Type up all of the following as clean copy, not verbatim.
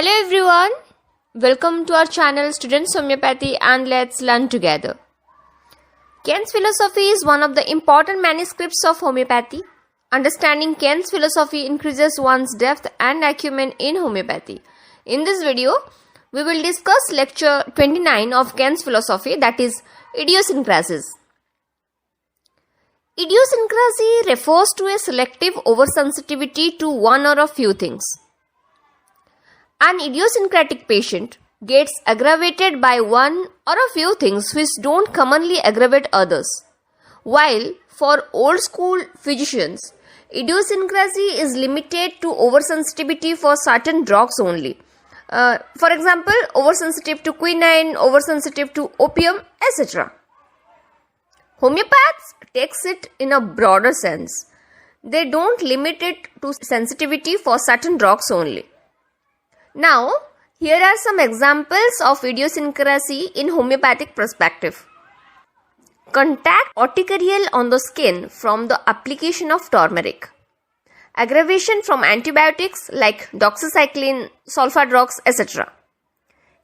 Hello everyone, welcome to our channel Students Homeopathy and let's learn together. Kant's philosophy is one of the important manuscripts of homeopathy. Understanding Kant's philosophy increases one's depth and acumen in homeopathy. In this video, we will discuss lecture 29 of Kant's philosophy, that is Idiosyncrasies. Idiosyncrasy refers to a selective oversensitivity to one or a few things. An idiosyncratic patient gets aggravated by one or a few things which don't commonly aggravate others. While for old school physicians, idiosyncrasy is limited to oversensitivity for certain drugs only. For example, oversensitive to quinine, oversensitive to opium, etc. Homeopaths takes it in a broader sense. They don't limit it to sensitivity for certain drugs only. Now, here are some examples of idiosyncrasy in homeopathic perspective. Contact urticarial on the skin from the application of turmeric. Aggravation from antibiotics like doxycycline, sulfa drugs, etc.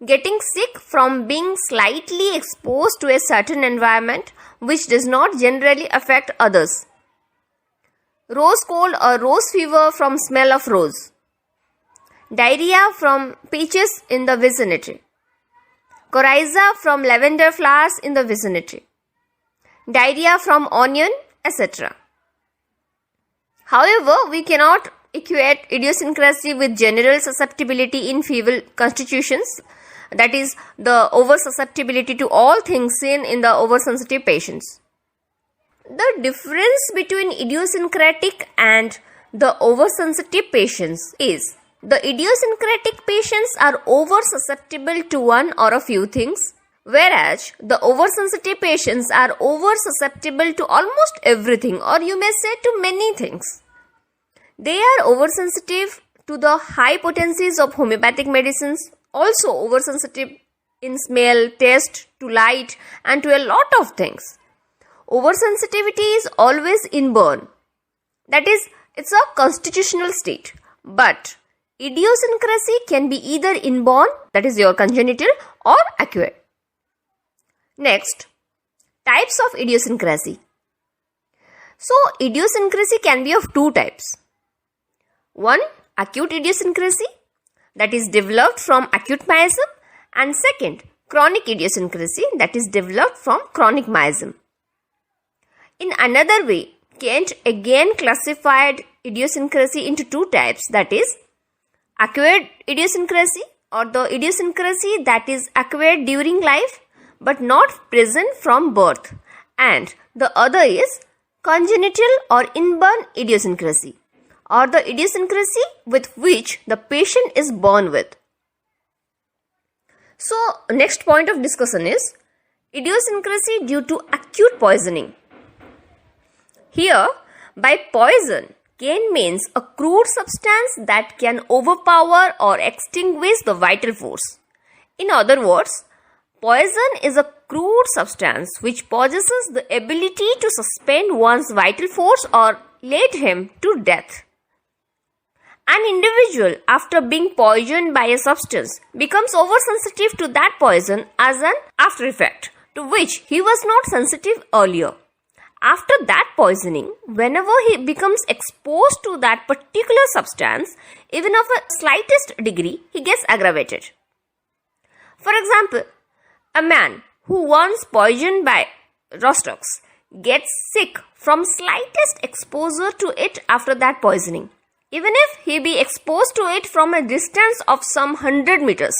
Getting sick from being slightly exposed to a certain environment which does not generally affect others. Rose cold or rose fever from smell of rose. Diarrhea from peaches in the vicinity. Coryza from lavender flowers in the vicinity. Diarrhea from onion, etc. However, we cannot equate idiosyncrasy with general susceptibility in feeble constitutions, that is, the oversusceptibility to all things seen in the oversensitive patients. The difference between idiosyncratic and the oversensitive patients is the idiosyncratic patients are oversusceptible to one or a few things, whereas the oversensitive patients are oversusceptible to almost everything, or you may say to many things. They are oversensitive to the high potencies of homeopathic medicines, also oversensitive in smell, taste, to light, and to a lot of things. Oversensitivity is always inborn. That is, it's a constitutional state. But idiosyncrasy can be either inborn, that is your congenital, or acquired. Next, types of idiosyncrasy. So, idiosyncrasy can be of two types. One, acute idiosyncrasy, that is developed from acute miasm, and second, chronic idiosyncrasy, that is developed from chronic miasm. In another way, Kant again classified idiosyncrasy into two types, that is acquired idiosyncrasy, or the idiosyncrasy that is acquired during life but not present from birth, and the other is congenital or inborn idiosyncrasy, or the idiosyncrasy with which the patient is born with. So, next point of discussion is idiosyncrasy due to acute poisoning. Here, by poison, Kant means a crude substance that can overpower or extinguish the vital force. In other words, poison is a crude substance which possesses the ability to suspend one's vital force or lead him to death. An individual, after being poisoned by a substance, becomes oversensitive to that poison as an after effect, to which he was not sensitive earlier. After that poisoning, whenever he becomes exposed to that particular substance, even of a slightest degree, he gets aggravated. For example, a man who once poisoned by Rostox gets sick from slightest exposure to it after that poisoning, even if he be exposed to it from a distance of some 100 meters.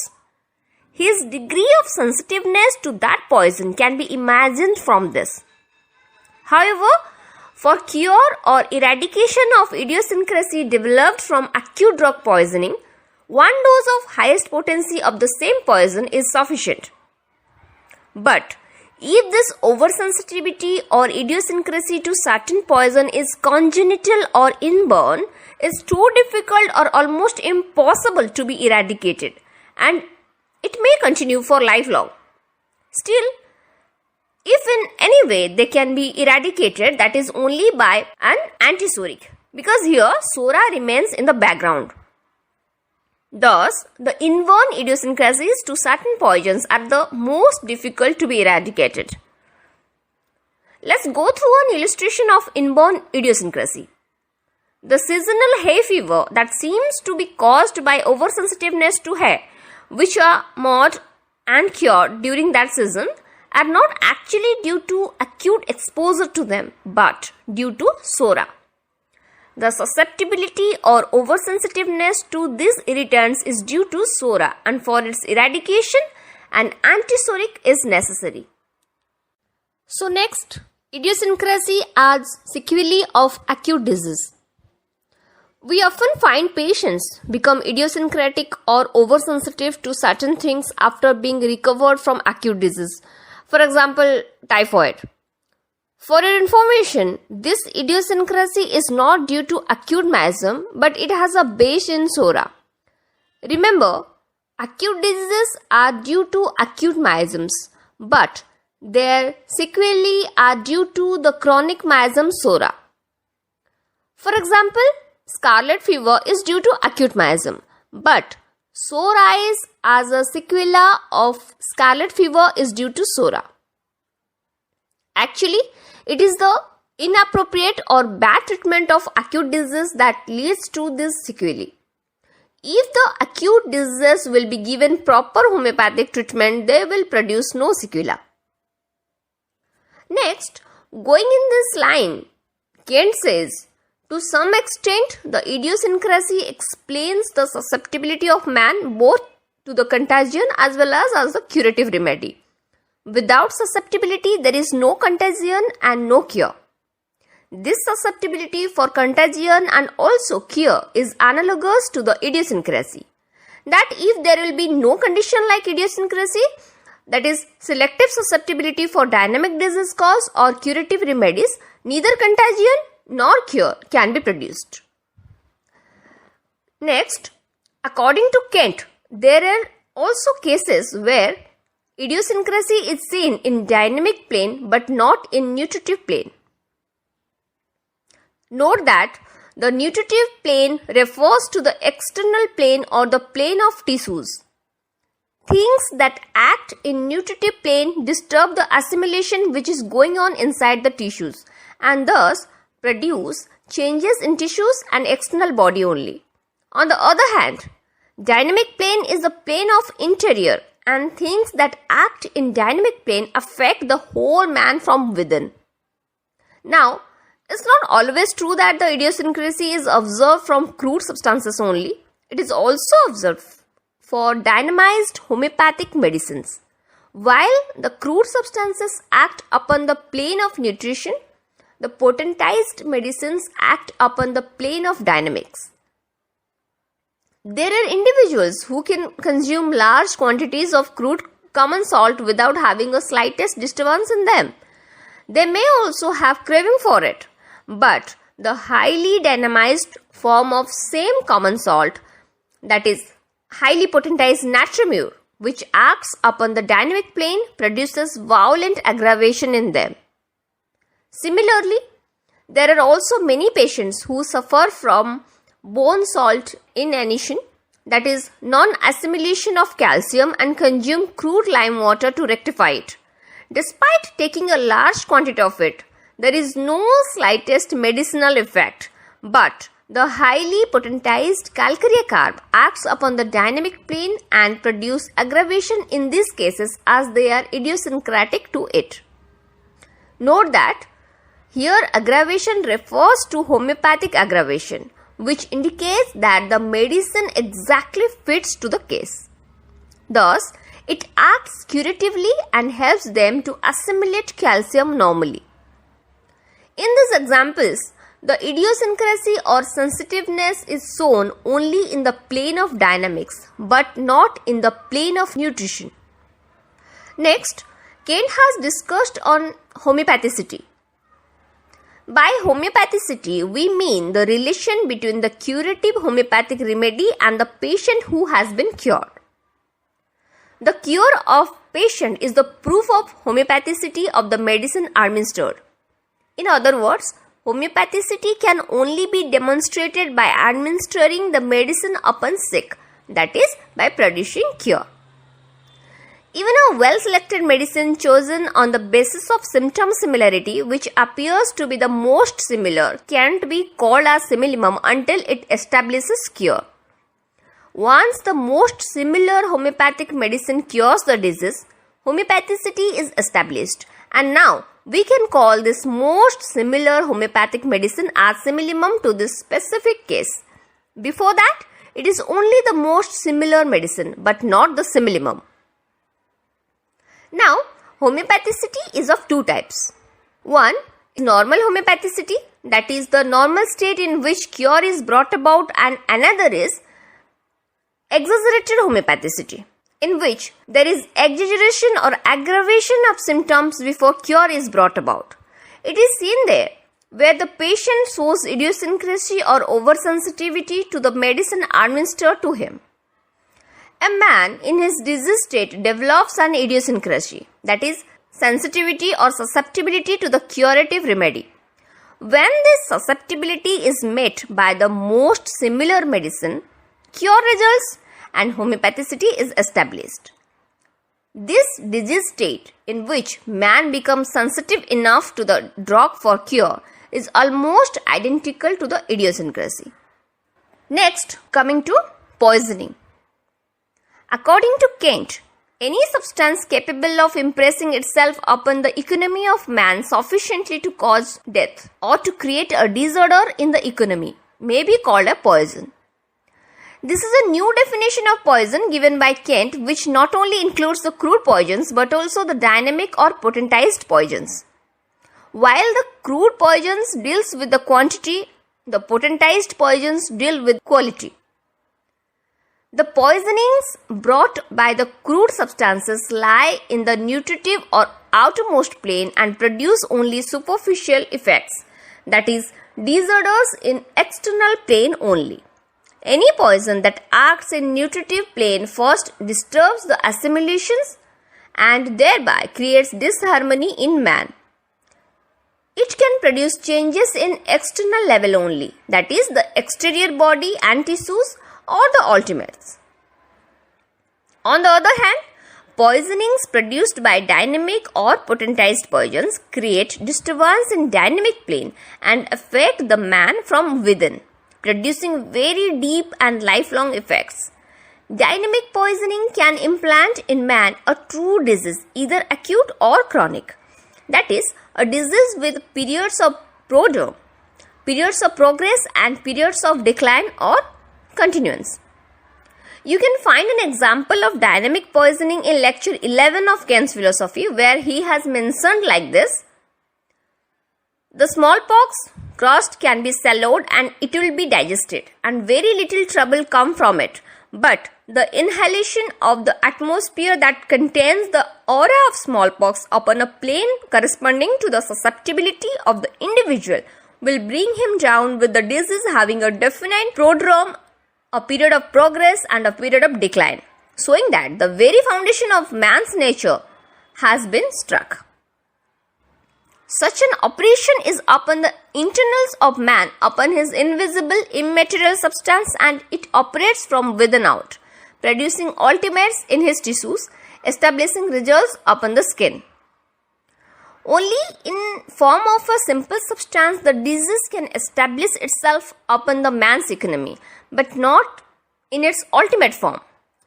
His degree of sensitiveness to that poison can be imagined from this. However, for cure or eradication of idiosyncrasy developed from acute drug poisoning, one dose of highest potency of the same poison is sufficient. But if this oversensitivity or idiosyncrasy to certain poison is congenital or inborn, is too difficult or almost impossible to be eradicated, and it may continue for lifelong. Still, if in any way they can be eradicated, that is only by an antisoric, because here sora remains in the background. Thus, the inborn idiosyncrasies to certain poisons are the most difficult to be eradicated. Let's go through an illustration of inborn idiosyncrasy. The seasonal hay fever that seems to be caused by oversensitiveness to hay, which are mod and cured during that season, are not actually due to acute exposure to them, but due to sora. The susceptibility or oversensitiveness to these irritants is due to sora, and for its eradication, an antisoric is necessary. So next, idiosyncrasy as sequelae of acute disease. We often find patients become idiosyncratic or oversensitive to certain things after being recovered from acute disease. For example, typhoid. For your information, this idiosyncrasy is not due to acute miasm, but it has a base in sora. Remember, acute diseases are due to acute miasms, but their sequelae are due to the chronic miasm sora. For example, scarlet fever is due to acute miasm, but psoriasis as a sequela of scarlet fever is due to sora. Actually, it is the inappropriate or bad treatment of acute disease that leads to this sequelae. If the acute diseases will be given proper homeopathic treatment, they will produce no sequela. Next, going in this line, Kent says, to some extent, the idiosyncrasy explains the susceptibility of man both to the contagion as well as the curative remedy. Without susceptibility, there is no contagion and no cure. This susceptibility for contagion and also cure is analogous to the idiosyncrasy. That if there will be no condition like idiosyncrasy, that is selective susceptibility for dynamic disease cause or curative remedies, neither contagion nor cure can be produced. Next, according to Kent, there are also cases where idiosyncrasy is seen in dynamic plane but not in nutritive plane. Note that the nutritive plane refers to the external plane or the plane of tissues. Things that act in nutritive plane disturb the assimilation which is going on inside the tissues and thus produce changes in tissues and external body only. On the other hand, dynamic plane is the plane of interior and things that act in dynamic plane affect the whole man from within. Now, it's not always true that the idiosyncrasy is observed from crude substances only. It is also observed for dynamized homeopathic medicines. While the crude substances act upon the plane of nutrition, the potentized medicines act upon the plane of dynamics. There are individuals who can consume large quantities of crude common salt without having a slightest disturbance in them. They may also have craving for it, but the highly dynamized form of same common salt, that is highly potentized natriumur, which acts upon the dynamic plane, produces violent aggravation in them. Similarly, there are also many patients who suffer from bone salt inanition, that is non-assimilation of calcium, and consume crude lime water to rectify it. Despite taking a large quantity of it, there is no slightest medicinal effect, but the highly potentized calcareous carb acts upon the dynamic plane and produce aggravation in these cases as they are idiosyncratic to it. Note that here aggravation refers to homeopathic aggravation, which indicates that the medicine exactly fits to the case. Thus, it acts curatively and helps them to assimilate calcium normally. In these examples, the idiosyncrasy or sensitiveness is shown only in the plane of dynamics, but not in the plane of nutrition. Next, Kent has discussed on homeopathicity. By homeopathicity, we mean the relation between the curative homeopathic remedy and the patient who has been cured. The cure of patient is the proof of homeopathicity of the medicine administered. In other words, homeopathicity can only be demonstrated by administering the medicine upon sick, that is by producing cure. Even a well-selected medicine chosen on the basis of symptom similarity, which appears to be the most similar, can't be called as similimum until it establishes cure. Once the most similar homeopathic medicine cures the disease, homeopathicity is established, and now we can call this most similar homeopathic medicine as similimum to this specific case. Before that, it is only the most similar medicine, but not the similimum. Now, homeopathicity is of two types. One is normal homeopathicity, that is the normal state in which cure is brought about, and another is exaggerated homeopathicity, in which there is exaggeration or aggravation of symptoms before cure is brought about. It is seen there where the patient shows idiosyncrasy or oversensitivity to the medicine administered to him. A man in his disease state develops an idiosyncrasy, that is, sensitivity or susceptibility to the curative remedy. When this susceptibility is met by the most similar medicine, cure results and homeopathicity is established. This disease state in which man becomes sensitive enough to the drug for cure is almost identical to the idiosyncrasy. Next, coming to poisoning. According to Kant, any substance capable of impressing itself upon the economy of man sufficiently to cause death or to create a disorder in the economy may be called a poison. This is a new definition of poison given by Kant, which not only includes the crude poisons but also the dynamic or potentized poisons. While the crude poisons deals with the quantity, the potentized poisons deal with quality. The poisonings brought by the crude substances lie in the nutritive or outermost plane and produce only superficial effects, that is, disorders in external plane only. Any poison that acts in nutritive plane first disturbs the assimilations and thereby creates disharmony in man. It can produce changes in external level only, that is, the exterior body and tissues or the ultimates. On the other hand, poisonings produced by dynamic or potentized poisons create disturbance in dynamic plane and affect the man from within, producing very deep and lifelong effects. Dynamic poisoning can implant in man a true disease, either acute or chronic. That is, a disease with periods of prodrome, periods of progress and periods of decline or continuance. You can find an example of dynamic poisoning in lecture 11 of Kant's philosophy, where he has mentioned like this: the smallpox crust can be swallowed and it will be digested and very little trouble come from it, but the inhalation of the atmosphere that contains the aura of smallpox upon a plane corresponding to the susceptibility of the individual will bring him down, with the disease having a definite prodrome, a period of progress and a period of decline, showing that the very foundation of man's nature has been struck. Such an operation is upon the internals of man, upon his invisible immaterial substance, and it operates from within out, producing ultimates in his tissues, establishing results upon the skin. Only in form of a simple substance the disease can establish itself upon the man's economy, but not in its ultimate form.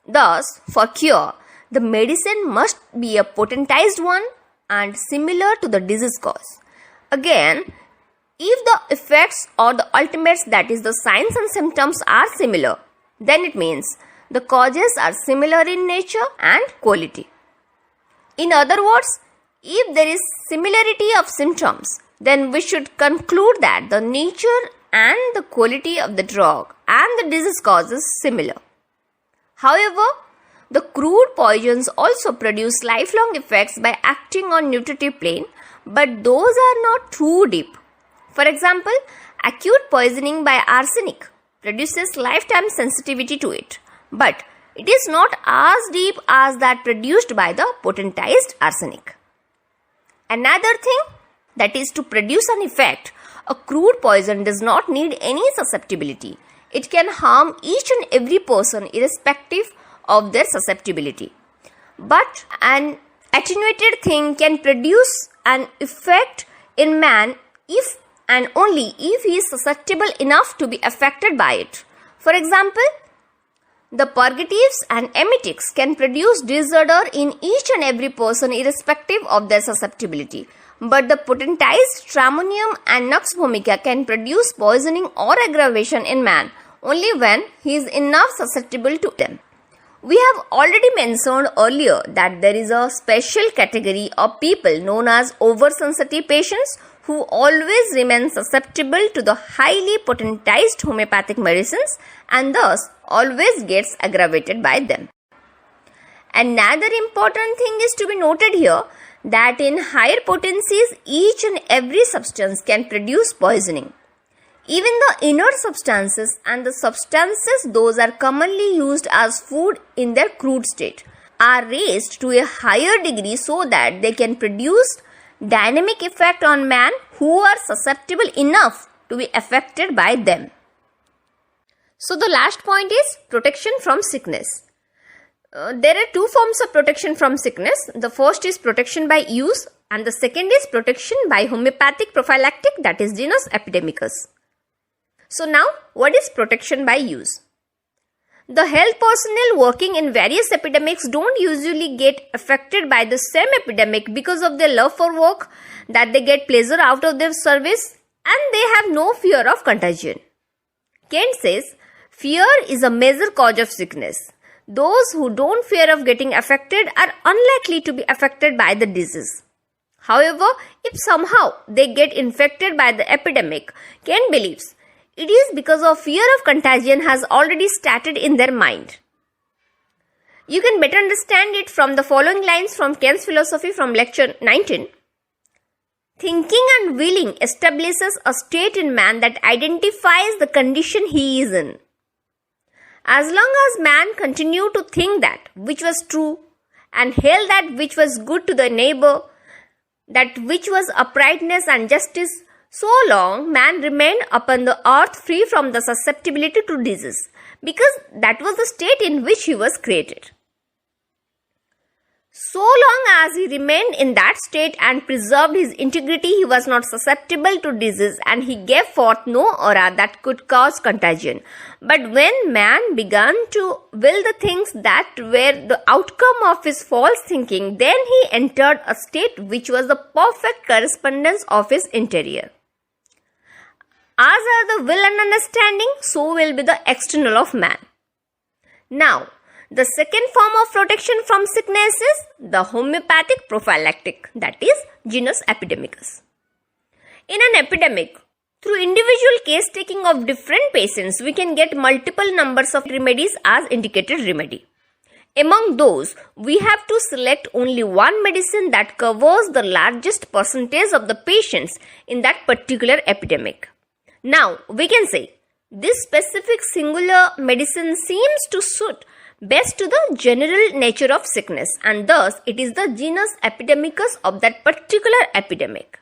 Thus, for cure, the medicine must be a potentized one and similar to the disease cause. Again, if the effects or the ultimates, that is the signs and symptoms, are similar, then it means the causes are similar in nature and quality. In other words, if there is similarity of symptoms, then we should conclude that the nature and the quality of the drug and the disease cause is similar. However, the crude poisons also produce lifelong effects by acting on nutritive plane, but those are not too deep. For example, acute poisoning by arsenic produces lifetime sensitivity to it, but it is not as deep as that produced by the potentized arsenic. Another thing, that is, to produce an effect, a crude poison does not need any susceptibility. it can harm each and every person irrespective of their susceptibility. But an attenuated thing can produce an effect in man if and only if he is susceptible enough to be affected by it. For example, the purgatives and emetics can produce disorder in each and every person irrespective of their susceptibility. But the potentized stramonium and nux vomica can produce poisoning or aggravation in man only when he is enough susceptible to them. We have already mentioned earlier that there is a special category of people known as oversensitive patients who always remain susceptible to the highly potentized homeopathic medicines and thus always gets aggravated by them. Another important thing is to be noted here that in higher potencies each and every substance can produce poisoning. Even the inert substances and the substances those are commonly used as food in their crude state are raised to a higher degree so that they can produce dynamic effect on man who are susceptible enough to be affected by them. So the last point is protection from sickness. There are two forms of protection from sickness. The first is protection by use and the second is protection by homeopathic prophylactic, that is genus epidemicus. So now, what is protection by use? The health personnel working in various epidemics don't usually get affected by the same epidemic because of their love for work, that they get pleasure out of their service and they have no fear of contagion. Kent says, fear is a major cause of sickness. Those who don't fear of getting affected are unlikely to be affected by the disease. However, if somehow they get infected by the epidemic, Kent believes it is because of fear of contagion has already started in their mind. You can better understand it from the following lines from Kent's philosophy from lecture 19. Thinking and willing establishes a state in man that identifies the condition he is in. As long as man continued to think that which was true and held that which was good to the neighbor, that which was uprightness and justice, so long man remained upon the earth free from the susceptibility to disease, because that was the state in which he was created. So long as he remained in that state and preserved his integrity, he was not susceptible to disease and he gave forth no aura that could cause contagion. But when man began to will the things that were the outcome of his false thinking, then he entered a state which was the perfect correspondence of his interior. As are the will and understanding, so will be the external of man. Now, the second form of protection from sickness is the homeopathic prophylactic, that is genus epidemicus. In an epidemic, through individual case taking of different patients, we can get multiple numbers of remedies as indicated remedy. Among those, we have to select only one medicine that covers the largest percentage of the patients in that particular epidemic. Now, we can say, this specific singular medicine seems to suit best to the general nature of sickness and thus it is the genus epidemicus of that particular epidemic.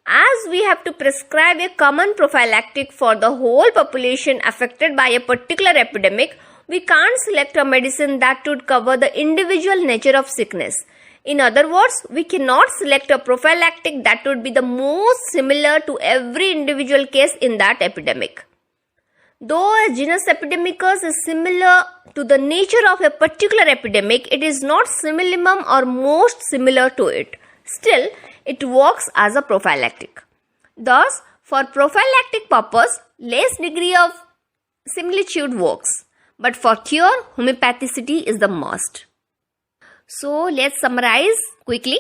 As we have to prescribe a common prophylactic for the whole population affected by a particular epidemic, we can't select a medicine that would cover the individual nature of sickness. In other words, we cannot select a prophylactic that would be the most similar to every individual case in that epidemic. Though a genus epidemicus is similar to the nature of a particular epidemic, it is not simillimum or most similar to it. Still, it works as a prophylactic. Thus, for prophylactic purpose, less degree of similitude works. But for cure, homeopathicity is the must. So, let's summarize quickly.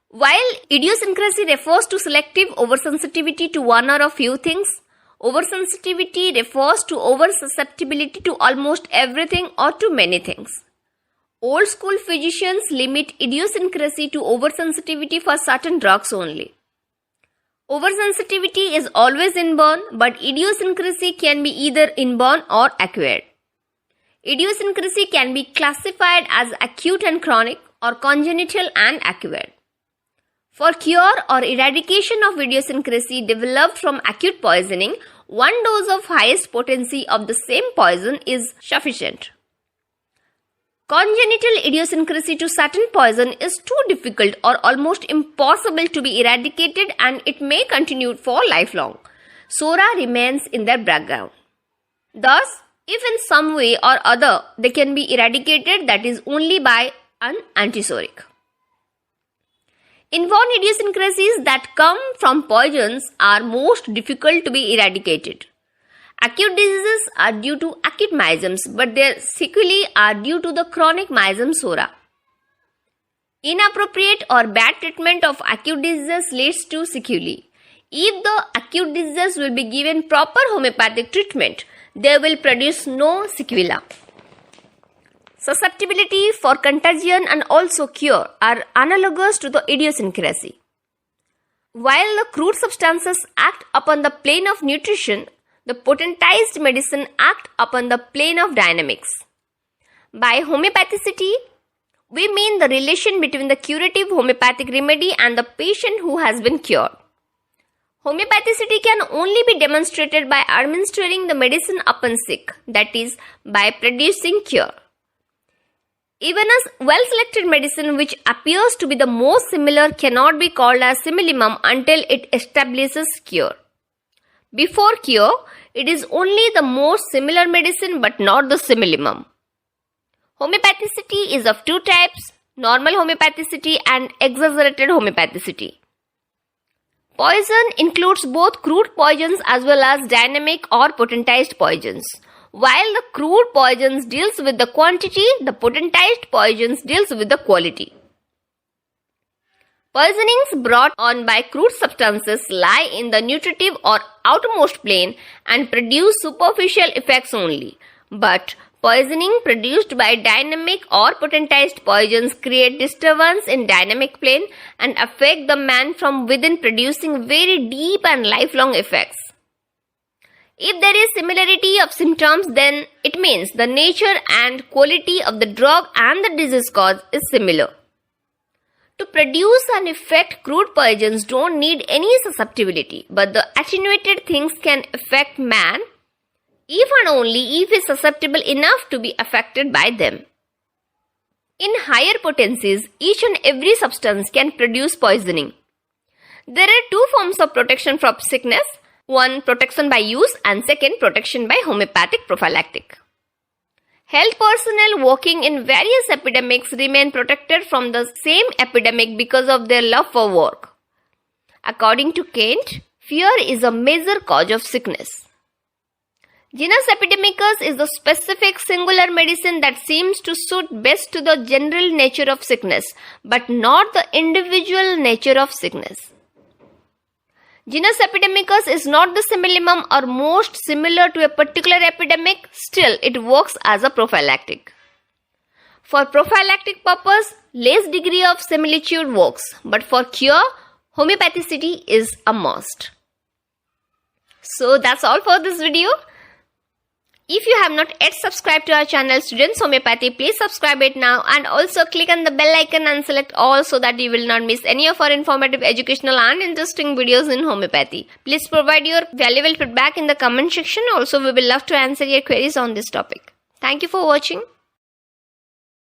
While idiosyncrasy refers to selective oversensitivity to one or a few things, oversensitivity refers to oversusceptibility to almost everything or to many things. Old school physicians limit idiosyncrasy to oversensitivity for certain drugs only. Oversensitivity is always inborn, but idiosyncrasy can be either inborn or acquired. Idiosyncrasy can be classified as acute and chronic or congenital and acquired. For cure or eradication of idiosyncrasy developed from acute poisoning, one dose of highest potency of the same poison is sufficient. Congenital idiosyncrasy to certain poison is too difficult or almost impossible to be eradicated, and it may continue for lifelong. Sora remains in their background. Thus, if in some way or other they can be eradicated, that is only by an antisoric. Inborn idiosyncrasies that come from poisons are most difficult to be eradicated. Acute diseases are due to acute miasms, but their sequelae are due to the chronic miasm sora. Inappropriate or bad treatment of acute diseases leads to sequelae. If the acute diseases will be given proper homeopathic treatment, they will produce no sequela. Susceptibility for contagion and also cure are analogous to the idiosyncrasy. While the crude substances act upon the plane of nutrition, the potentized medicine act upon the plane of dynamics. By homeopathicity, we mean the relation between the curative homeopathic remedy and the patient who has been cured. Homeopathicity can only be demonstrated by administering the medicine upon sick, that is, by producing cure. Even a well-selected medicine which appears to be the most similar cannot be called as similimum until it establishes cure. Before cure, it is only the most similar medicine but not the similimum. Homeopathicity is of two types, normal homeopathicity and exaggerated homeopathicity. Poison includes both crude poisons as well as dynamic or potentized poisons. While the crude poisons deals with the quantity, the potentized poisons deals with the quality. Poisonings brought on by crude substances lie in the nutritive or outermost plane and produce superficial effects only. But poisoning produced by dynamic or potentized poisons create disturbance in dynamic plane and affect the man from within, producing very deep and lifelong effects. If there is similarity of symptoms, then it means the nature and quality of the drug and the disease cause is similar. To produce an effect, crude poisons don't need any susceptibility, but the attenuated things can affect man if and only if he is susceptible enough to be affected by them. In higher potencies, each and every substance can produce poisoning. There are two forms of protection from sickness. One, protection by use, and second, protection by homeopathic prophylactic. Health personnel working in various epidemics remain protected from the same epidemic because of their love for work. According to Kent, fear is a major cause of sickness. Genus epidemicus is the specific singular medicine that seems to suit best to the general nature of sickness, but not the individual nature of sickness. Genus epidemicus is not the similimum or most similar to a particular epidemic, still it works as a prophylactic. For prophylactic purpose, less degree of similitude works, but for cure, homeopathicity is a must. So that's all for this video. If you have not yet subscribed to our channel Students Homeopathy, please subscribe it now and also click on the bell icon and select all so that you will not miss any of our informative, educational and interesting videos in homeopathy. Please provide your valuable feedback in the comment section. Also, we will love to answer your queries on this topic. Thank you for watching.